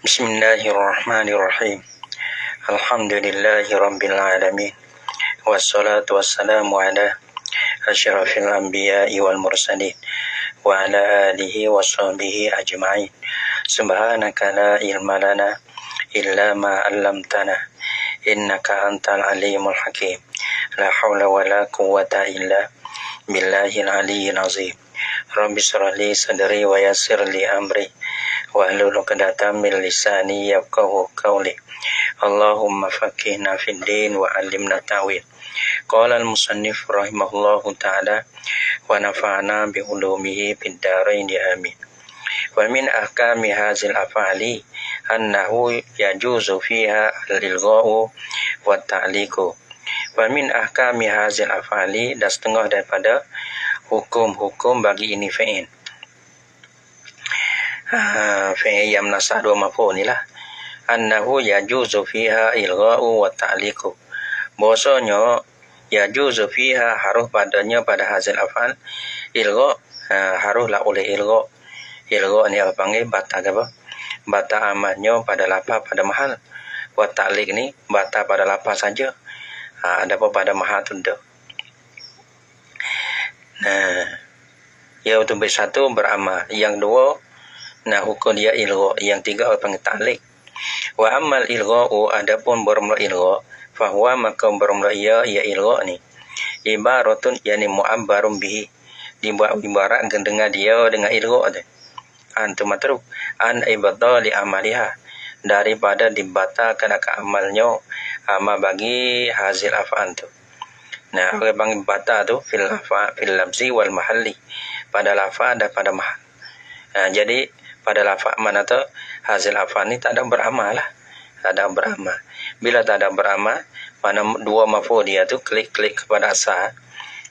Bismillahirrahmanirrahim. Alhamdulillahi rabbil alamin. Wassalatu wassalamu ala asyrafil anbiya'i wal mursalin wa ala alihi wa sahbihi ajma'in. Subhanaka la ilma lana illa ma 'allamtana innaka antal alimul hakim. La haula wa la quwwata illa billahil aliyyil azim. Rabbi shrah li sadri wa yassir li amri wahlul 'uqdatam min lisani yafqahu qawli. Allahumma faqihna fid din wa 'allimna ta'wil. Qala al-musannif rahimahullahu ta'ala wa nafa'na bi ulumihi fid dharain amin. Wa min ahkami hadzal af'ali annahu yajuzu fiha al-ilgha'u wa ta'liqu. Wa min ahkami hadzal af'ali, dan setengah daripada hukum-hukum bagi ini fi'il. Fi'il yang menasah dua maf'ul ni lah. Annahu yajuzu fiha ilgha'u wa ta'liqu. Bahasanya yajuzu fiha, harus padanya pada hasil af'al ilgha', haruslah oleh ilgha'. Ilgha' ni apa panggil? Bata ke apa? Bata amalnya pada lafaz pada mahal. Wa ta'liq ni bata pada lafaz saja. Adapun pada mahal tu dah. Iaitu satu beramal, yang dua hukum dia ilgha', yang tiga apa panggil ta'liq. Wa amal ilgha'u, adapun bermula ilgha', fahuwa maka bermula ia ilgha' ni ibaratun, yani mu'abbarun bihi, dibuat ibarat dengan dia dengan ilgha' tu. Antum matruk an ibadali amaliha, daripada dibatalkan akan amalnya, amal bagi hasil af'al tu. Orang panggil batal tu fil lafzi wal mahalli, pada lafaz dan pada mahal. Jadi pada lafaz mana tu hasil af'al ni tak ada beramal lah. Tak ada beramal. Bila tak ada beramal, mana dua maf'ul dia tu klik kepada asal.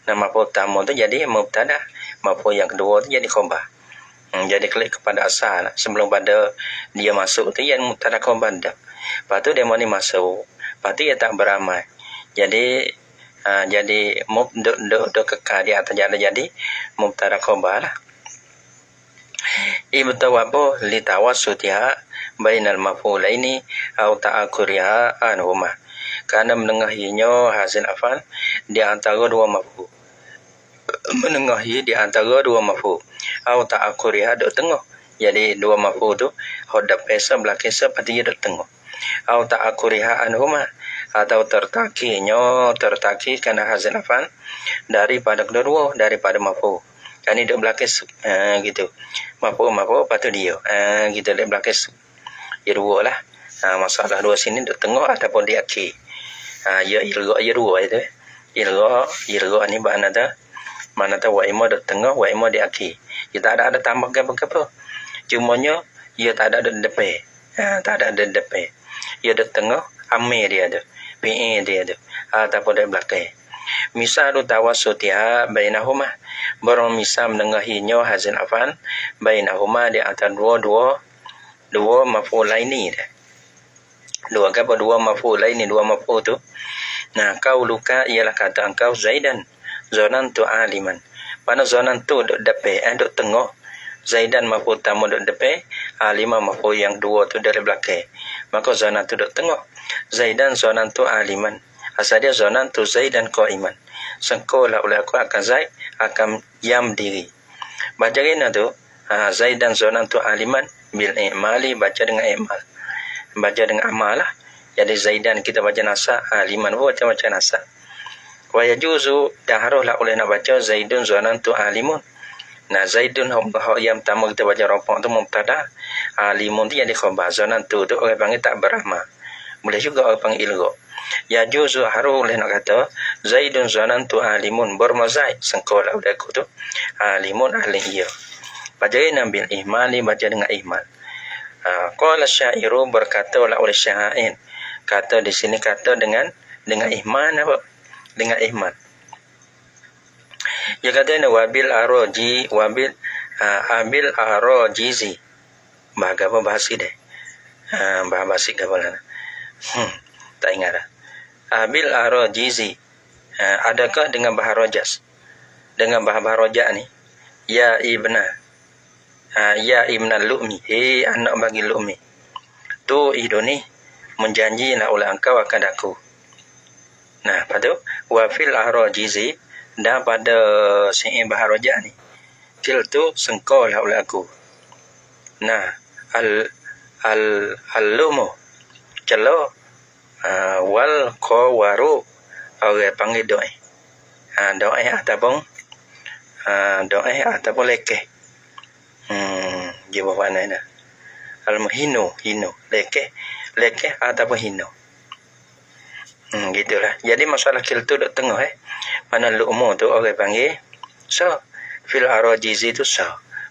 Maf'ul pertama tu jadi mubtada, maf'ul yang kedua tu jadi khabar. Jadi klik kepada asal. Sebelum pada dia masuk tu yang mubtada khabar dah. Lepas tu dia mau ni masuk. Lepas tu dia tak beramal. Jadi kekal di atas jadi mubtada khabar lah. Ibtawabu li tawassutiha bainal maf'ulaini atau ta'akhuriha anhuma, karena menengahinya hasil af'al di antara dua maf'ul. Menengahi di antara dua maf'ul atau ta'akhuriha dok tengah. Jadi dua maf'ul tu hadap esa belakang esa pasti dia dok tengah. Atau ta'akhuriha anhuma, atau tertaki karena hasil af'al daripada kedua, daripada maf'ul. Kan dia belakang gitu. Maf'ul patut dia. Gitu dia belakang. Ya dua lah. Masalah dua sini duk tengah ataupun di akhir. Ya ilgha' ya dua itu. Ilgha' ni mana tu wa ima duk tengah, wa ima di akhir. Ya tak ada tambah apa-apa. Cumanya ya tak ada depan. Tak ada depan. Ya duk tengah, amir dia tu. Fi'il dia tu. Ataupun di belakang. Misal tawassutiha bainahuma, baru misal menengahinya hasil af'al bainahuma di antara dua maf'ul lain dah. Dua maf'ul lain ni, dua maf'ul tu. Kau luka ialah kata engkau Zaidan zanantu aliman. Pada zanantu duk depan, duk tengah. Zaidan maf'ul tamu duk depan, aliman maf'ul yang dua tu dari belakang. Maka zanantu duk tengah. Zaidan zanantu aliman. Asal dia zanantu Zaidan qa'iman. Sengkolah oleh aku akan Zaid akan diam diri. Baca kena tu Zaidan zanantu aliman bil i'mali, baca dengan i'mal. Baca dengan amal lah. Jadi Zaidan kita baca nasa, aliman pun baca nasa. Wa yajuzu, dan haruslah oleh nak baca Zaidun zanantu alimun. Zaidun yang pertama kita baca ropak tu mubtada, alimun tu jadi khabar. Zanantu tu orang panggil tak beramal. Boleh juga orang panggil ilgha'. Yajuzu, harus oleh nak kata Zaidun zanantu alimun, bermazaid sengkolah oleh aku tu alimun ahli ia. Baca bil ihmali, baca dengan ihmal. Qala syairu, berkata oleh syair. Kata di sini kata dengan ihmal apa? Dengan ihmal. Dia kata ni wabil abil arajizi. Bahasa apa bahasa dia? Bahasa ke apa? Tak ingat dah. Abil arajizi. Adakah dengan bahasa rojas? Dengan bahasa rojak ni, ya ibna lu'mi, anak bagi lu'mi. tu hidup ni menjanji nak oleh engkau akan aku. Nah, lepas tu wafil arajizi, dan pada si'in baharojah ni kil tu sengkau lah oleh aku. Nah, al-lumu celo wal qawaru orang panggil doa. Doa ataupun lekeh. Dia bermakna ni. Al-muhinu, hinu, lekeh ataupun hinu. Gitulah. Jadi masalah kil tu duk tengah mana lu'mu tu orang panggil so, fil arajizi tu so.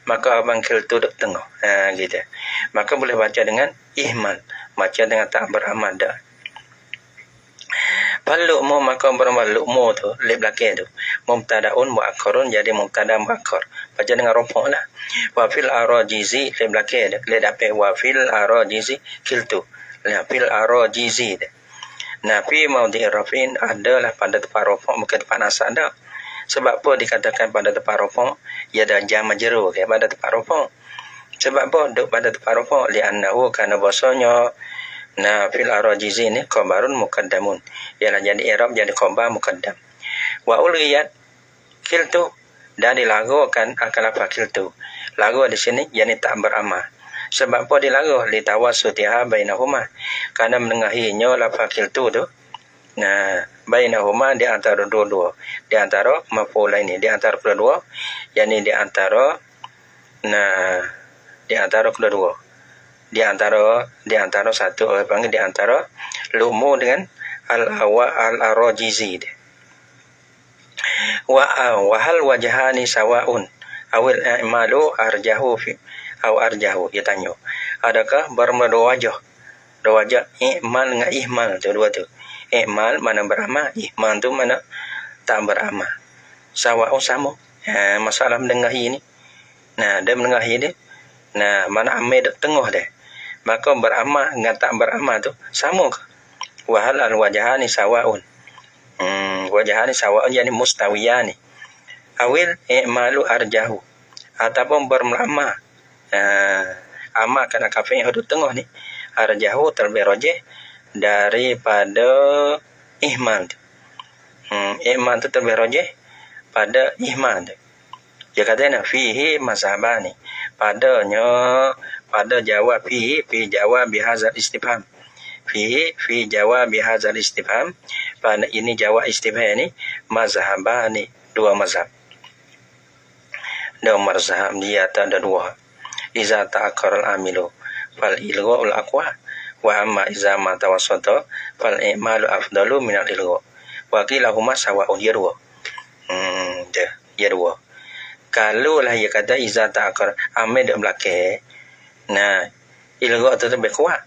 Maka abang kil tu duk tengah. Gitu. Maka boleh baca dengan ihmal, baca dengan tak beramal dah. Lu'mu maka beramal lu'mu tu lep belakang tu mubtadaun muakkarun, jadi mubtada muakkar, baca dengan rafa'ah lah. Wa fil arajizi lep belakang tu lep dapat wa fil arajizi kil tu fil arajizi. Nah, fi maudhi' rafin adalah pada tempat rafa' bukan tempat nasab dah. Sebab apa dikatakan pada tempat rafa'? Ia ada jar majrur pada tempat rafa'. Sebab apa duk pada tempat rafa'? Li'annahu kerana bahasanya nah fil arajizi ni khabarun muqaddamun. Ialah jadi i'rab jadi khabar muqaddam. Wa ulghiyat kil tu dah dilagukan akan apa kil tu. Lagu di sini yani tak beramal. Sebab apa dilarang? Li tawassutiha bainahuma. Kerana menengahinya lafaz kiltu tu. Nah, bainahuma di antara dua-dua. Di antara maf'ul ini, di antara kedua-dua, yakni di antara di antara kedua-dua. Di antara satu orang panggil di antara lu'mu dengan al-arajizi. Wa hal wajhani sawa'un awil i'malu arjahu fi arjahu. Dia tanya, adakah bermula dua wajah? Dua wajah, i'mal dengan ihmal tu, dua tu. I'mal mana beramal, ihmal tu mana tak beramal. Sawa'un sama. Masalah mendengahi ni. Nah, dia mendengahi ni. Nah, mana amil dek tengah dia. Maka beramal dengan tak beramal tu sama ke? Wahal al-wajahani sawa'un. Wajahani sawa'un yani mustawiyani. Awil i'malu arjahu. Ataupun beramal. Amal kena kafir yang duduk tengah ni arjahu terlebih rajih daripada ihmal tu. Ihmal tu terlebih rajih pada ihmal tu. Dia kata fihi mazhabani, pada jawab fi jawab bihadzal istifham. Fi jawab bihadzal istifham, pada ini jawab istifham ni mazhabani, dua mazhab. Dua mazhab dia tak ada dua. Iza ta'akkar al-amilu fal ilgha'ul aqwa wa amma iza ma tawassata fal i'malu afdalu min al-ilgha' wa kilahuma sawa'un. Ya dua. Ya dua. Kalau lah dia kata iza ta'akkar amil dak belakang, nah ilgha' tu lebih kuat.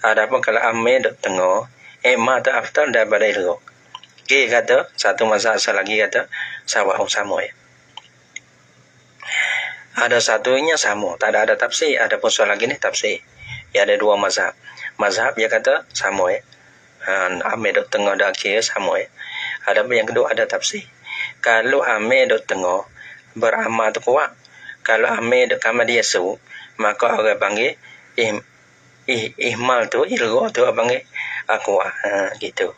Adapun kalau amil dak tengah, i'mal tu afdal daripada ilgha'. Dia kata satu mazhab lagi kata sawa'un sama ya. Ada satunya sama, tak ada tafsir. Ada pun soal lagi ni tafsir. Ya, ada dua mazhab. Mazhab dia kata sama ya. Amil duk tengah dak akhir sama ya. Ada pun yang kedua ada tafsir. Kalau amil duk tengah beramal tu kuat. Kalau amil duk kamar dia su, maka orang panggil ihmal tu ilgha' tu orang panggil kuat. Gitu.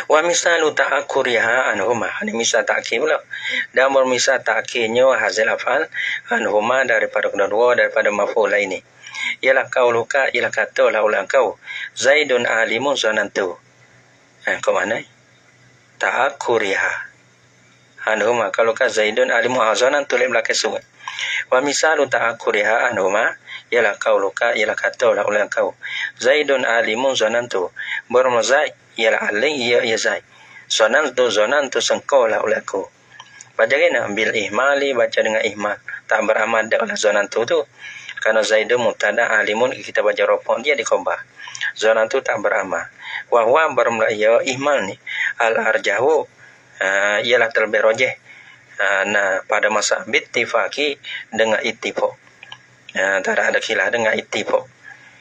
Wa misalu ta'akkuriha anhuma. Ini misal ta'khir pula. Dan bermisal ta'khirnya hasil afal anhuma daripada kedua daripada maf'ul ini. Ialah qauluka, ialah katalah oleh engkau Zaidun alimun zanantu. Kau mana? Ta'akkuriha anhuma. Kalau ka Zaidun alimun zanantu lek belakang surat. Wa misalu ta'akkuriha anhuma ialah qauluka, ialah katalah oleh engkau Zaidun alimun zanantu. Bermazai ialah alim ia Zaid. Zanantu sengkaulah oleh aku. Baca kena bil ihmali, baca dengan ihmal. Tak beramal dengan zanantu tu. Karena Zaidun mubtada alimun kita baca rafa' dia di khabar. Zanantu tak beramal. Wa huwa bermula ia ihmal ni al-arjahu ialah terlebih rajih. Nah, pada masa bittifaqi dengan ittifaq. Tak ada khilaf dengan ittifaq.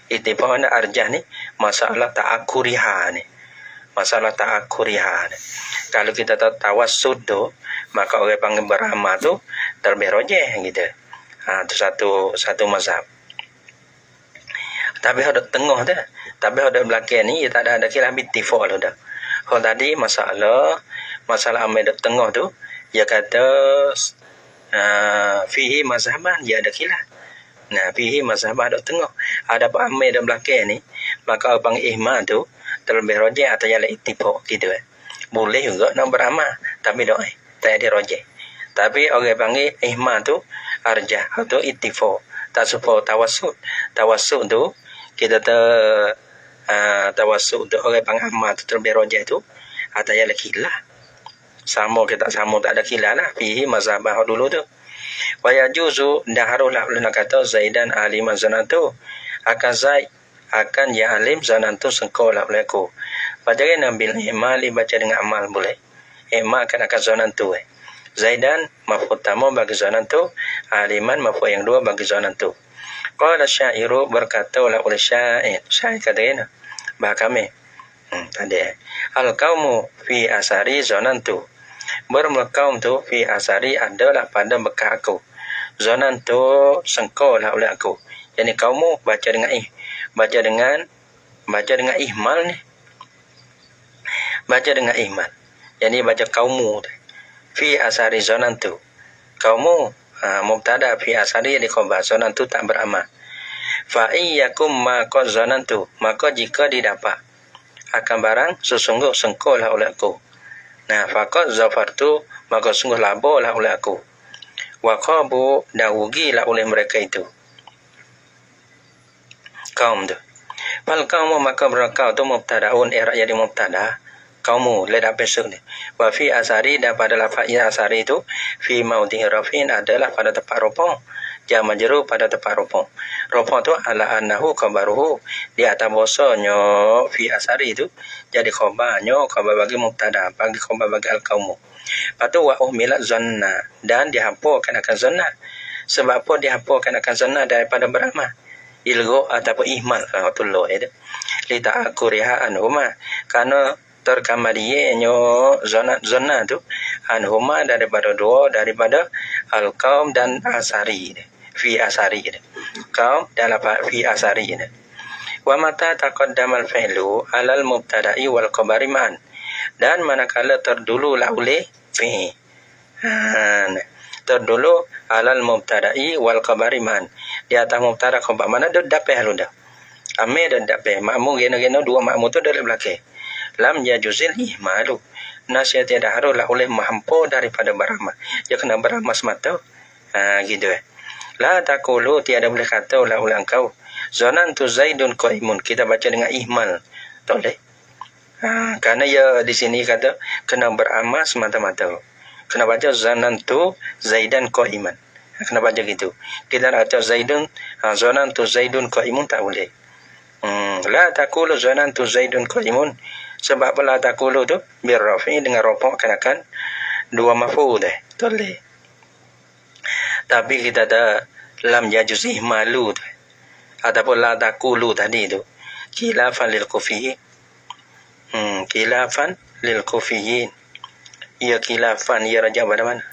Ittifaq ana arjah ni masalah ta'akkuriha ni. Masalah ta'akkuriha. Kalau kita tawassud tu, maka orang panggil beramal tu terlebih rajih gitu. Itu satu mazhab. Tapi ada tengah dah. Tapi ada belakang ni, tak ada khilaf bittifaq dah. Kalau tadi masalah amai dek tengah tu, dia kata fihi mazhaban, dia ada khilaf. Nah, fihi mazhaban dek tengah. Ada apa amai dek belakang ni, maka abang ihmal tu terlebih rojih atau yang ittifaq gitu Boleh juga nak beramal, tapi doa tak ada rojih. Tapi orang panggil ihmal tu arjah atau ittifaq. Tak supaya tawassut tu kita tawassuk untuk orang pengamal tu terlebih rojih tu atau yang khilaf sama kita sama tak ada khilaf lah fihi mazhabah dulu tu wa yajuzu daharulah ulun kata Zaidan aliman zanantu akan Zaid akan ya alim zanantu sengkolah oleh aku baca nabil imali baca dengan amal boleh imal akan zanantu Zaidan mafhum pertama bagi zanantu aliman mafhum yang dua bagi zanantu. Qala syairu berkata oleh syair kata ini bahasa kami tadi al-qaumu fi asari zonantu bermula kaum tu fi asari adalah pada bekas aku zonantu sengkolah oleh aku yani kaummu baca dengan ihmal ni baca dengan ihmal yani baca kaummu fi asari zonantu kaummu mubtada fi asari di khabar zonantu tak beramal fa iyyakum ma qad zanantu maka jika didapat akan barang sesungguh sengkolah oleh aku nah faqad zafartu maka sungguh labolah oleh aku wa qabu dawugilah oleh mereka itu kaum tu fal kaum maka mereka tu mubtadaun jadi mubtada kaummu leda besok ni wa fi asari dan pada lafaz asari itu fi maudhi rafin adalah pada tempat rupang jam majrur pada tempat rupang tu ala annahu khabaruhu di atas bahasanya fi asari itu jadi khabarnya khabar bagi mubtada bagi khabar bagi al-qaumu patu wa umilat zanna dan dihapuskan akan zanna sebab apa dihapuskan akan zanna daripada beramal ilgho ataupun ihmal rahmatullah itu li ta'akuriha anhuma karena terkamadinya zona tu anhuma daripada al-qaum dan asari fi asari kaum dalam fi asari wa mata taqaddamal fi'lu alal mubtada'i wal khabari man dan manakala terdululah oleh fi terdulu alal mubtada'i wal khabari man di atas mubtada khabar mana dah dapat halu dah ame dah dapat makmum gena dua makmum tu dari belakang lam yajuzil ihmalu nasihat tiada harulah oleh mampu daripada beramal dia kena beramal semata gitu la taqulu tiada boleh kata oleh engkau zanantu zaidun qaimun kita baca dengan ihmal tak boleh kerana ya di sini kata kena beramal semata-mata kena baca zanantu zaidan qaiman kena baca gitu kita nak baca zaidun zanantu zaidun qaimun tak boleh la taqulu zanantu zaidun qaimun sebab la taqulu tu birrafi dengan rafa akan dua maf'ul boleh tapi kita ada lam yajuz ihmalu ataupun la taqulu tadi tu khilafan lil kufiyin khilafan lil kufiyin ia khilafan ia raja pada mana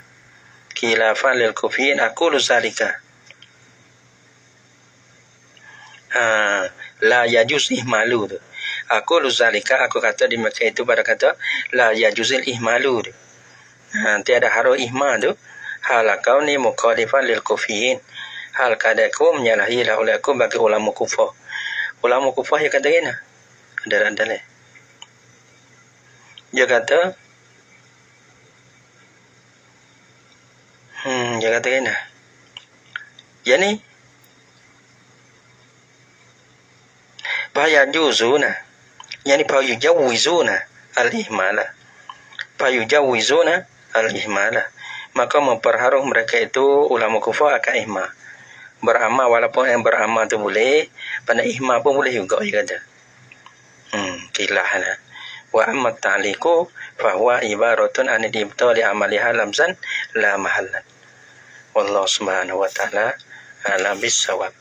khilafan lil kufiyin aqulu zalika la yajuz ihmalu tu aku luzalika aku kata di Mekah itu pada kata la yajuzil ihmalu tiada harus ihmal tu hal kau ni mukhalifan lil kufiyin hal kadaku menyalahi lah oleh aku bagi ulama kufar yang kata gini ada dia kata dia kata gini yani bahaya juzuna yani fayujawizuna al-ihmala maka memperharuh mereka itu ulama kufar akan ihmal beramal walaupun yang beramal tu boleh pada ihmal pun boleh juga dia kata kilahana wa amma ta'liqu fa huwa ibaratun an ibtali amaliha lamzan la mahallan wallahu subhanahu wa ta'ala ala bis-shawab